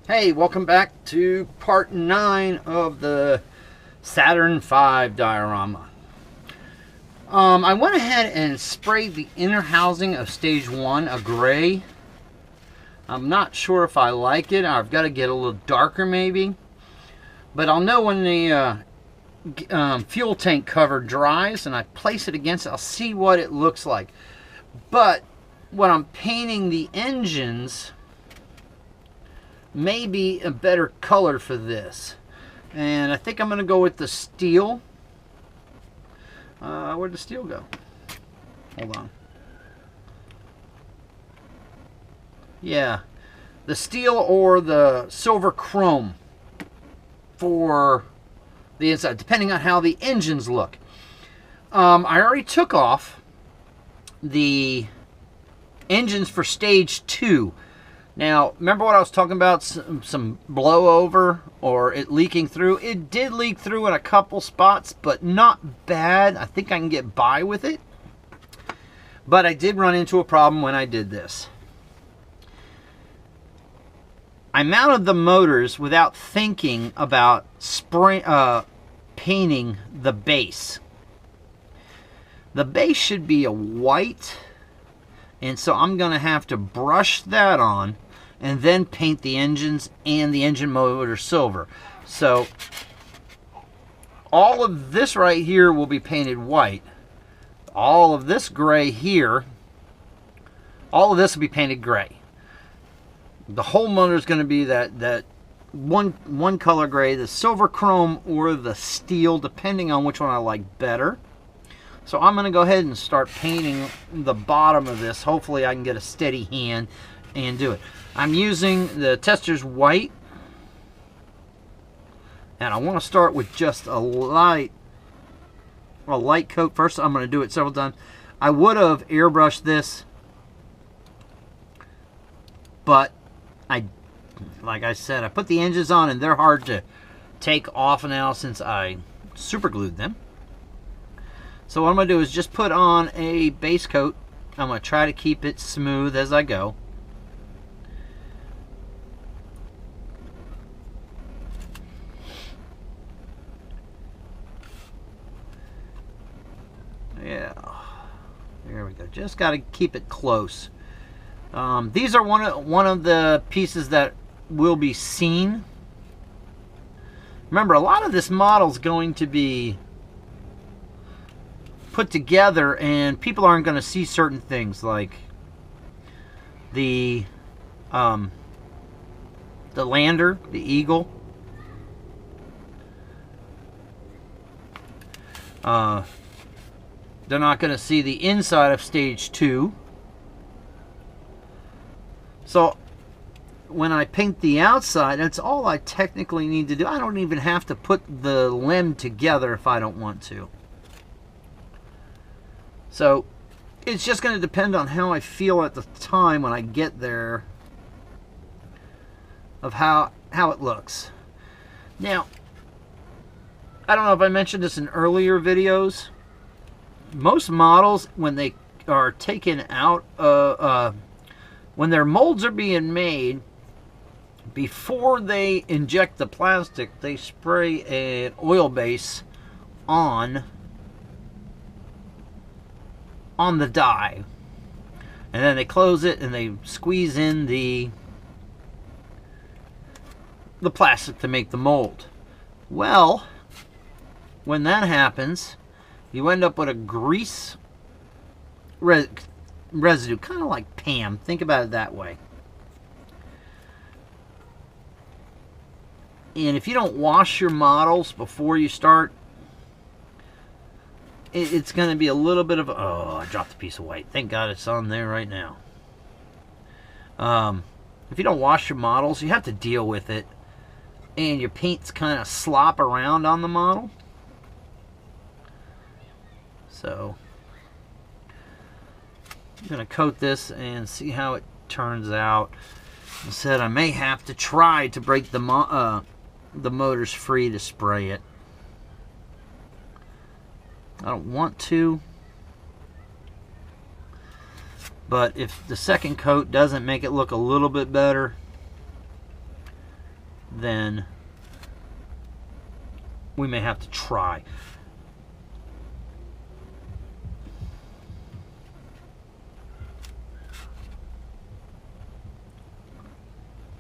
Hey, welcome back to part 9 of the Saturn V Diorama. I went ahead and sprayed the inner housing of stage 1 a gray. I'm not sure if I like it. I've got to get a little darker maybe. But I'll know when the fuel tank cover dries and I place it against it. I'll see what it looks like. But when I'm painting the engines, maybe a better color for this, and I think I'm going to go with the steel. Where'd the steel go? Hold on. Yeah, the steel or the silver chrome for the inside, depending on how the engines look. I already took off the engines for stage 2. Now, remember what I was talking about, some blowover or it leaking through? It did leak through in a couple spots, but not bad. I think I can get by with it. But I did run into a problem when I did this. I mounted the motors without thinking about painting the base. The base should be a white, and so I'm going to have to brush that on and then paint the engines and the engine motor silver. So all of this right here will be painted white. All of this gray here, all of this will be painted gray. The whole motor is going to be that one color gray, the silver chrome or the steel, depending on which one I like better. So I'm going to go ahead and start painting the bottom of this. Hopefully I can get a steady hand and do it. I'm using the Tester's white, and I want to start with just a light coat first. I'm going to do it several times. I would have airbrushed this, but like I said, I put the engines on and they're hard to take off now since I super glued them. So what I'm going to do is just put on a base coat. I'm going to try to keep it smooth as I go. Yeah, there we go. Just got to keep it close. These are one of the pieces that will be seen. Remember, a lot of this model is going to be put together and people aren't going to see certain things like the lander, the eagle. They're not going to see the inside of stage 2. So when I paint the outside, that's all I technically need to do. I don't even have to put the limb together if I don't want to. So it's just going to depend on how I feel at the time when I get there of how it looks. Now, I don't know if I mentioned this in earlier videos. Most models, when they are taken out, when their molds are being made, before they inject the plastic, they spray an oil base on the die, and then they close it and they squeeze in the plastic to make the mold. Well, when that happens, you end up with a grease residue, kind of like Pam. Think about it that way. And if you don't wash your models before you start, it's going to be a little bit of... Oh, I dropped a piece of white. Thank God it's on there right now. If you don't wash your models, you have to deal with it. And your paints kind of slop around on the model. So I'm going to coat this and see how it turns out. I said I may have to try to break the motors free to spray it. I don't want to, but if the second coat doesn't make it look a little bit better, then we may have to try.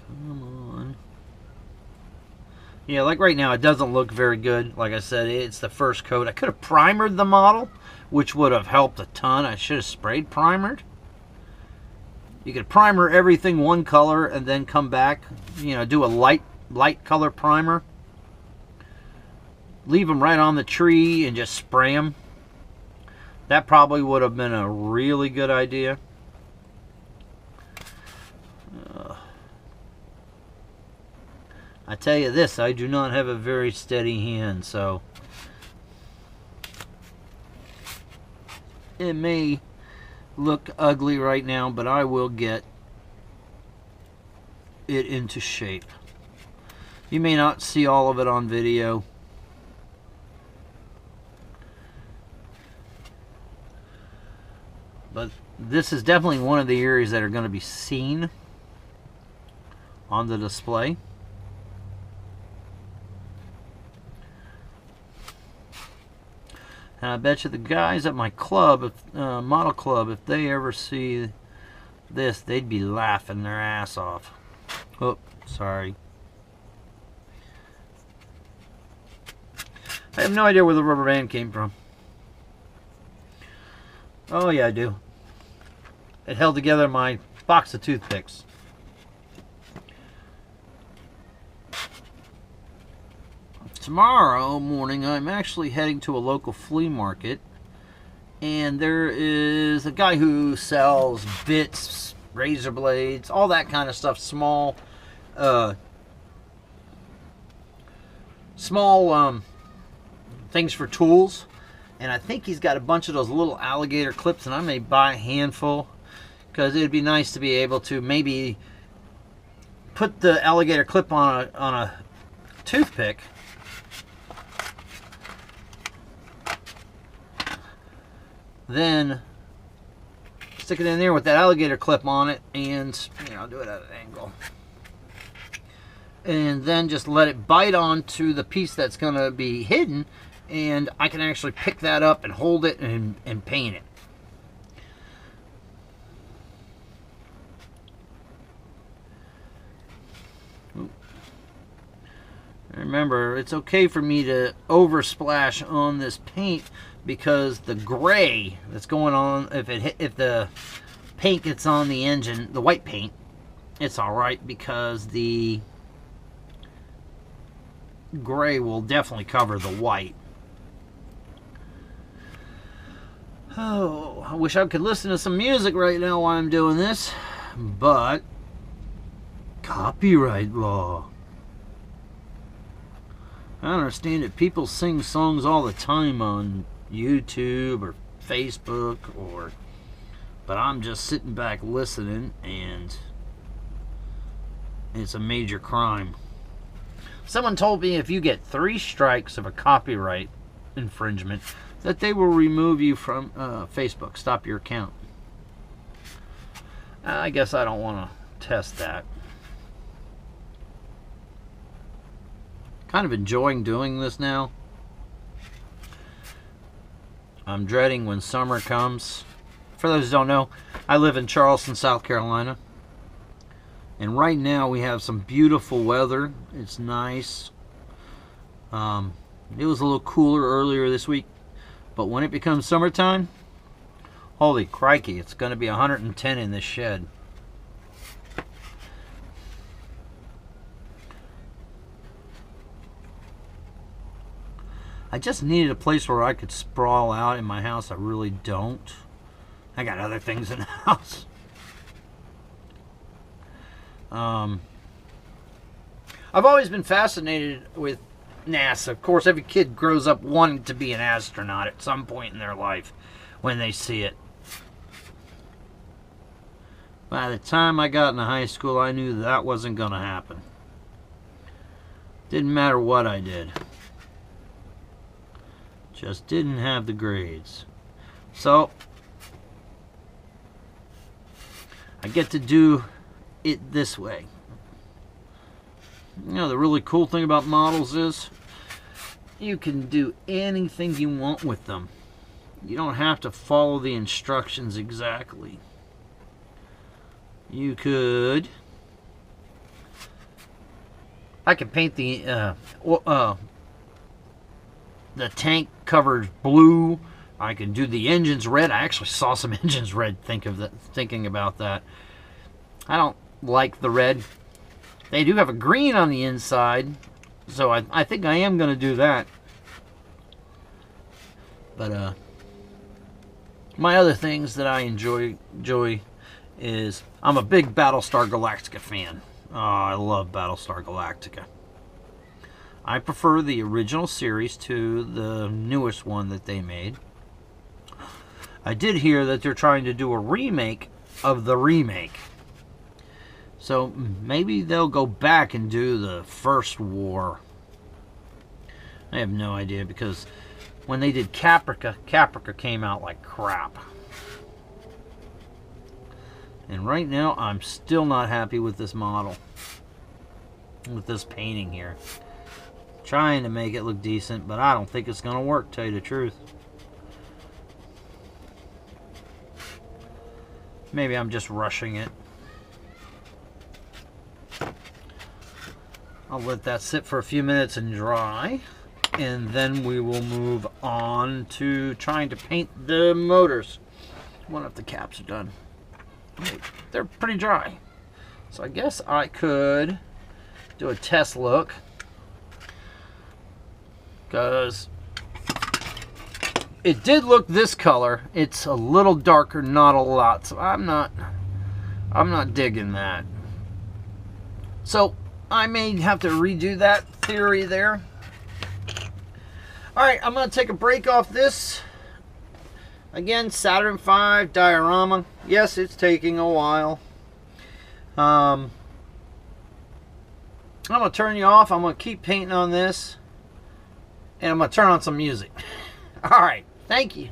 Come on. Yeah, like right now, it doesn't look very good. Like I said, it's the first coat. I could have primered the model, which would have helped a ton. I should have sprayed primered. You could primer everything one color and then come back, you know, do a light color primer. Leave them right on the tree and just spray them. That probably would have been a really good idea. I tell you this, I do not have a very steady hand, so it may look ugly right now, but I will get it into shape. You may not see all of it on video. But this is definitely one of the areas that are going to be seen on the display. And I bet you the guys at my club, model club, if they ever see this, they'd be laughing their ass off. Oh, sorry. I have no idea where the rubber band came from. Oh yeah, I do. It held together my box of toothpicks. Tomorrow morning, I'm actually heading to a local flea market, and there is a guy who sells bits, razor blades, all that kind of stuff, small things for tools. And I think he's got a bunch of those little alligator clips, and I may buy a handful because it'd be nice to be able to maybe put the alligator clip on a toothpick. Then stick it in there with that alligator clip on it, and I'll do it at an angle. And then just let it bite onto the piece that's going to be hidden, and I can actually pick that up and hold it and paint it. Remember, it's okay for me to oversplash on this paint because the gray that's going on, if the paint gets on the engine, the white paint, it's all right because the gray will definitely cover the white. Oh, I wish I could listen to some music right now while I'm doing this, but copyright law. I understand that people sing songs all the time on YouTube or Facebook, but I'm just sitting back listening, and it's a major crime. Someone told me if you get 3 strikes of a copyright infringement, that they will remove you from Facebook, stop your account. I guess I don't want to test that. Kind of enjoying doing this now. I'm dreading when summer comes. For those who don't know, I live in Charleston, South Carolina. And right now we have some beautiful weather. It's nice. It was a little cooler earlier this week. But when it becomes summertime, holy crikey, it's going to be 110 in this shed. I just needed a place where I could sprawl out in my house. I really don't. I got other things in the house. I've always been fascinated with NASA. Of course, every kid grows up wanting to be an astronaut at some point in their life when they see it. By the time I got into high school, I knew that wasn't going to happen. Didn't matter what I did. Just didn't have the grades. So I get to do it this way. You know, the really cool thing about models is you can do anything you want with them. You don't have to follow the instructions exactly. You could... I could paint the tank covered blue. I can do the engines red. I actually saw some engines red thinking about that. I don't like the red. They do have a green on the inside, so I think I am going to do that. But my other things that I enjoy is I'm a big Battlestar Galactica fan. Oh, I love Battlestar Galactica. I prefer the original series to the newest one that they made. I did hear that they're trying to do a remake of the remake. So maybe they'll go back and do the first war. I have no idea, because when they did Caprica came out like crap. And right now, I'm still not happy with this model. With this painting here. Trying to make it look decent, but I don't think it's going to work, to tell you the truth. Maybe I'm just rushing it. I'll let that sit for a few minutes and dry. And then we will move on to trying to paint the motors. I wonder if the caps are done. They're pretty dry. So I guess I could do a test look. Because it did look this color. It's a little darker, not a lot. So I'm not digging that. So I may have to redo that theory there. Alright, I'm going to take a break off this. Again, Saturn V Diorama. Yes, it's taking a while. I'm going to turn you off. I'm going to keep painting on this. And I'm going to turn on some music. Alright, thank you.